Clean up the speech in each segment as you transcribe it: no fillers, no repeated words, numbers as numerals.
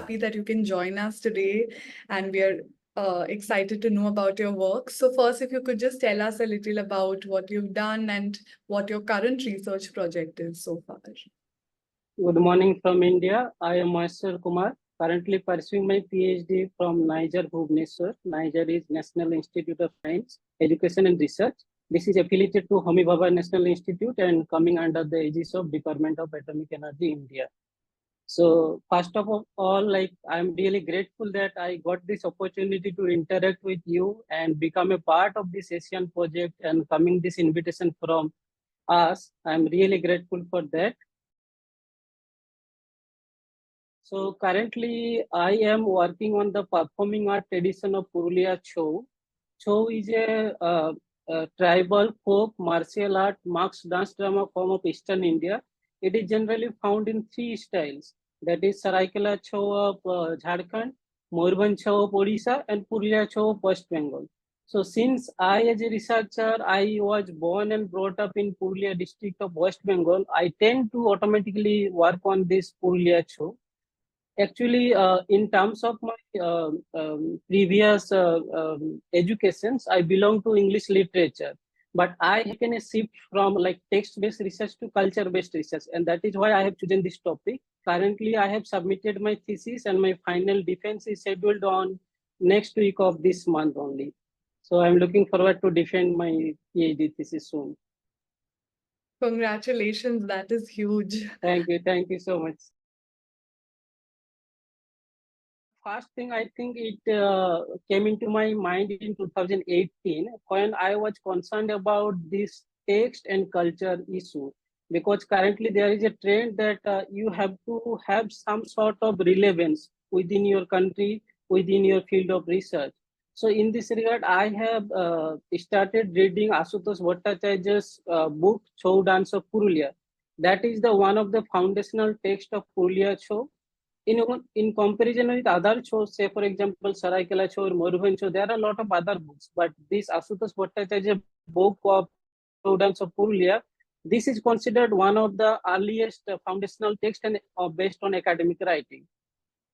happy that you can join us today, and we are excited to know about your work. So first, if you could just tell us a little about what you've done and what your current research project is so far. Good morning from India. I am Maheshwar Kumar, currently pursuing my PhD from Niger, Bhubaneswar. Niger is National Institute of Science, Education and Research. This is affiliated to Homi Bhabha National Institute and coming under the aegis of Department of Atomic Energy, India. So first of all, I'm really grateful that I got this opportunity to interact with you and become a part of this Asian project and coming this invitation from us. I'm really grateful for that. So currently, I am working on the performing art tradition of Purulia Chou. Chou is a tribal folk martial art masked dance drama form of Eastern India. It is generally found in three styles, that is Saraikela Chou of Jharkhand, Morbhan Chou of Odisha, and Purulia Chou of West Bengal. So since I, as a researcher, I was born and brought up in Purulia district of West Bengal, I tend to automatically work on this Purulia Chou. Actually, in terms of my previous educations, I belong to English literature, but I have taken a shift from like text-based research to culture-based research, and that is why I have chosen this topic. Currently, I have submitted my thesis, and my final defense is scheduled on next week of this month only. So I'm looking forward to defend my PhD thesis soon. Congratulations, that is huge. Thank you so much. First thing, I think it came into my mind in 2018 when I was concerned about this text and culture issue, because currently there is a trend that you have to have some sort of relevance within your country, within your field of research. So in this regard, I have started reading Asutosh Bhattacharya's book, Chou Dance of Purulia. That is the one of the foundational text of Purulia Chou. In comparison with other shows, say for example, Saraikela Chou or Morbhan Chou, there are a lot of other books, but this Asutosh Bhattacharya book of Chou Dance of Purulia, this is considered one of the earliest foundational text and based on academic writing.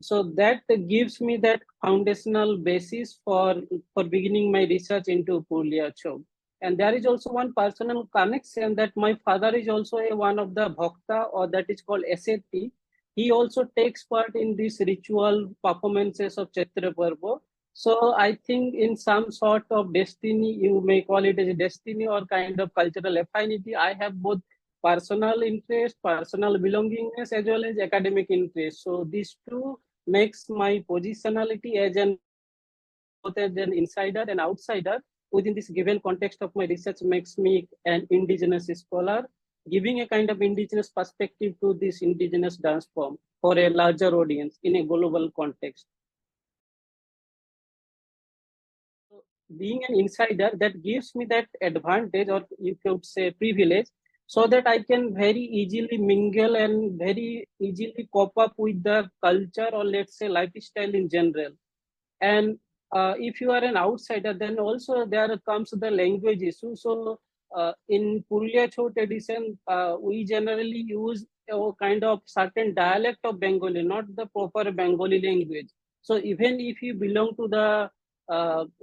So that gives me that foundational basis for beginning my research into Purulia Chou. And there is also one personal connection that my father is also one of the bhakta, or that is called asceti. He also takes part in these ritual performances of Chaitra Parva. So I think in some sort of destiny, you may call it as a destiny or kind of cultural affinity, I have both personal interest, personal belongingness, as well as academic interest. So these two makes my positionality as both as an insider and outsider within this given context of my research makes me an indigenous scholar, giving a kind of indigenous perspective to this indigenous dance form for a larger audience in a global context. So being an insider, that gives me that advantage, or you could say privilege, so that I can very easily mingle and very easily cope up with the culture, or let's say lifestyle in general. And if you are an outsider, then also there comes the language issue. So in Purulia Chou tradition, we generally use a kind of certain dialect of Bengali, not the proper Bengali language. So even if you belong to the,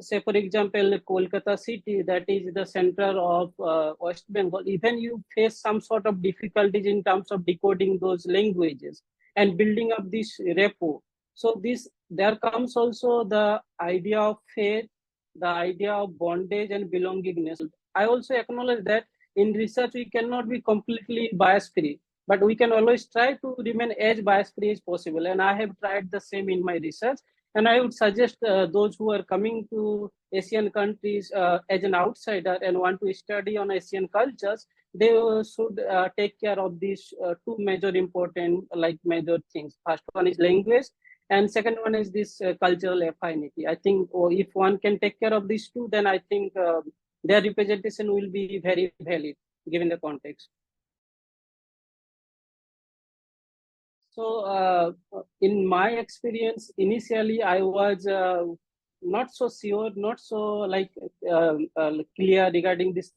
say for example, Kolkata city, that is the center of West Bengal, even you face some sort of difficulties in terms of decoding those languages and building up this rapport. So there comes also the idea of faith, the idea of bondage and belongingness. I also acknowledge that in research we cannot be completely bias free, but we can always try to remain as bias free as possible. And I have tried the same in my research. And I would suggest those who are coming to Asian countries as an outsider and want to study on Asian cultures, they should take care of these two major important major things. First one is language, and second one is this cultural affinity. I think if one can take care of these two, then I think their representation will be very valid given the context. So in my experience, initially I was not so sure, not so clear regarding this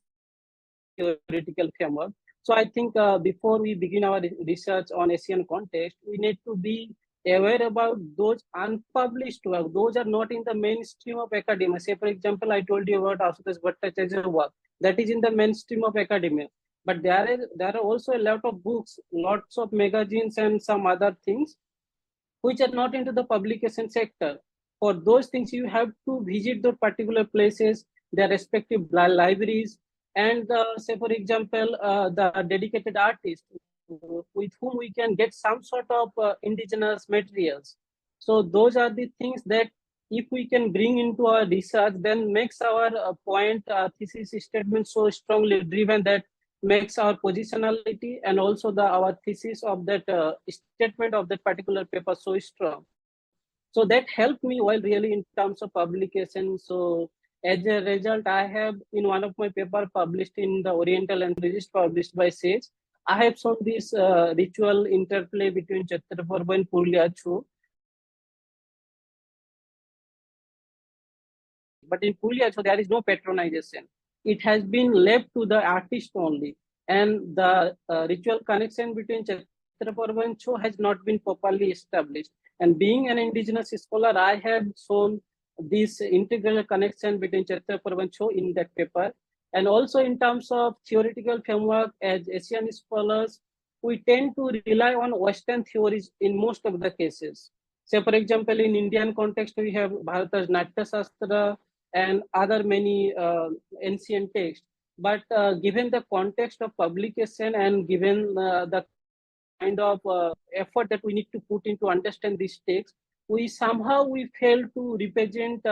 theoretical framework. So I think before we begin our research on Asian context, we need to be aware about those unpublished work. Those are not in the mainstream of academia. Say, for example, I told you about Asutosh Bhattacharya's work that is in the mainstream of academia. But there are also a lot of books, lots of magazines, and some other things which are not into the publication sector. For those things, you have to visit the particular places, their respective libraries, and say, for example, the dedicated artists with whom we can get some sort of indigenous materials. So those are the things that if we can bring into our research, then makes our point thesis statement so strongly driven that makes our positionality and also our thesis of that statement of that particular paper so strong. So that helped me while really in terms of publication. So as a result, I have in one of my paper published in the Oriental Anthropologist published by Sage, I have shown this ritual interplay between Chhatraparva and Purulia Chho. But in Purulia Chho, there is no patronization. It has been left to the artist only. And the ritual connection between Chhatraparva and Chho has not been properly established. And being an indigenous scholar, I have shown this integral connection between Chhatraparva and Chho in that paper. And also in terms of theoretical framework, as Asian scholars, we tend to rely on Western theories in most of the cases. Say, for example, in Indian context, we have Bharata's Natya Shastra and other many ancient texts. But given the context of publication and given the kind of effort that we need to put into understand these texts, we fail to represent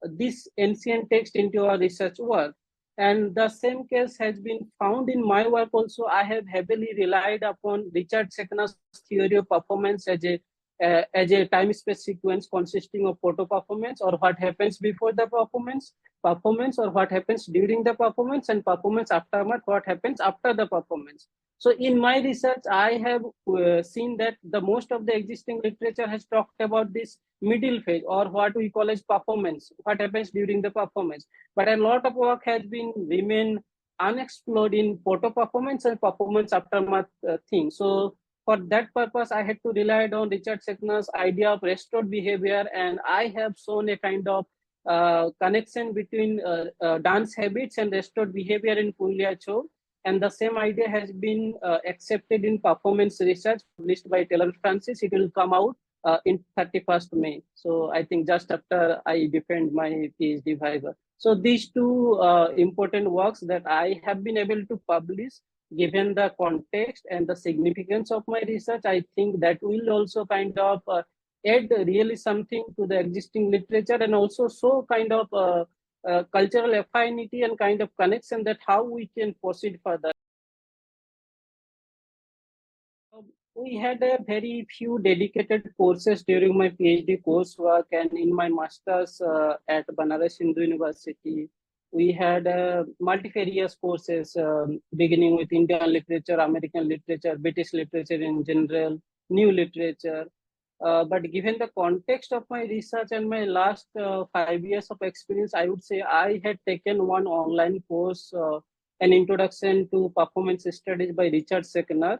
this ancient text into our research work. And the same case has been found in my work also. I have heavily relied upon Richard Sekner's theory of performance as a time space sequence consisting of photo performance or what happens before the performance or what happens during the performance, and performance aftermath, what happens after the performance. So in my research, I have seen that the most of the existing literature has talked about this middle phase or what we call as performance, what happens during the performance. But a lot of work has been remain unexplored in photo performance and performance aftermath thing. So for that purpose, I had to rely on Richard Sekner's idea of restored behavior, and I have shown a kind of connection between dance habits and restored behavior in Purulia Chho. And the same idea has been accepted in performance research published by Taylor Francis. It will come out in 31st May. So I think just after I defend my PhD viva. So these two important works that I have been able to publish, given the context and the significance of my research, I think that will also kind of add really something to the existing literature and also show kind of cultural affinity and kind of connection that how we can proceed further. We had a very few dedicated courses during my PhD coursework, and in my master's at Banaras Hindu University, we had multifarious courses beginning with Indian literature, American literature, British literature in general, new literature. But given the context of my research and my last 5 years of experience, I would say I had taken one online course, an introduction to performance studies by Richard Sekner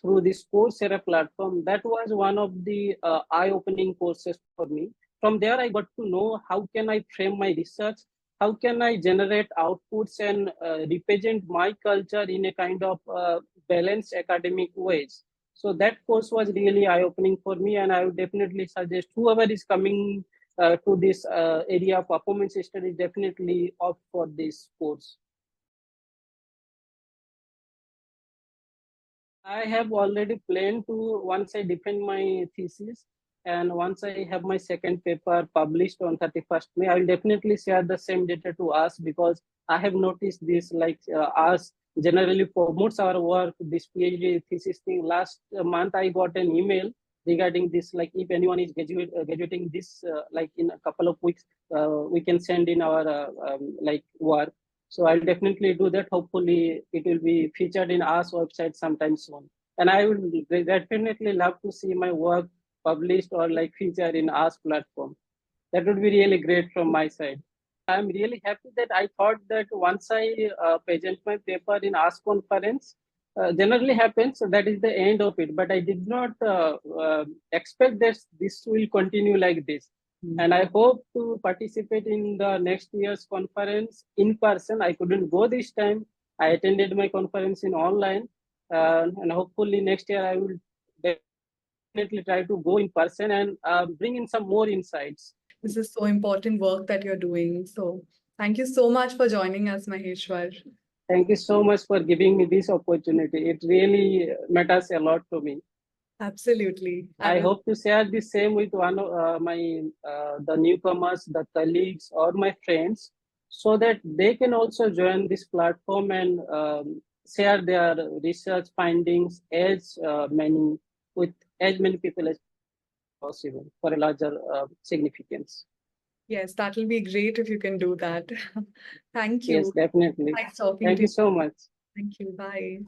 through this Coursera platform. That was one of the eye-opening courses for me. From there, I got to know how can I frame my research, how can I generate outputs and represent my culture in a kind of balanced academic ways. So that course was really eye-opening for me, and I would definitely suggest whoever is coming to this area of performance studies definitely opt for this course. I have already planned to, once I defend my thesis and once I have my second paper published on 31st May, I will definitely share the same data to us, because I have noticed this, like us generally promotes our work, this PhD thesis thing. Last month, I got an email regarding this, like if anyone is graduating this, like in a couple of weeks, we can send in our like work. So I'll definitely do that. Hopefully it will be featured in our website sometime soon. And I would definitely love to see my work published or like featured in our platform. That would be really great from my side. I'm really happy that I thought that once I present my paper in ASK conference, generally happens. So that is the end of it. But I did not expect that this will continue like this. And I hope to participate in the next year's conference in person. I couldn't go this time. I attended my conference in online, and hopefully next year I will definitely try to go in person and bring in some more insights. This is so important work that you're doing. So thank you so much for joining us, Maheshwar. Thank you so much for giving me this opportunity. It really matters a lot to me. Absolutely. I hope to share the same with one of my the newcomers, the colleagues, or my friends, so that they can also join this platform and share their research findings with as many people as possible for a larger significance. Yes, that will be great if you can do that. Thank Yes, you. definitely. Nice talking Thank to you you. so much. Thank you. Bye.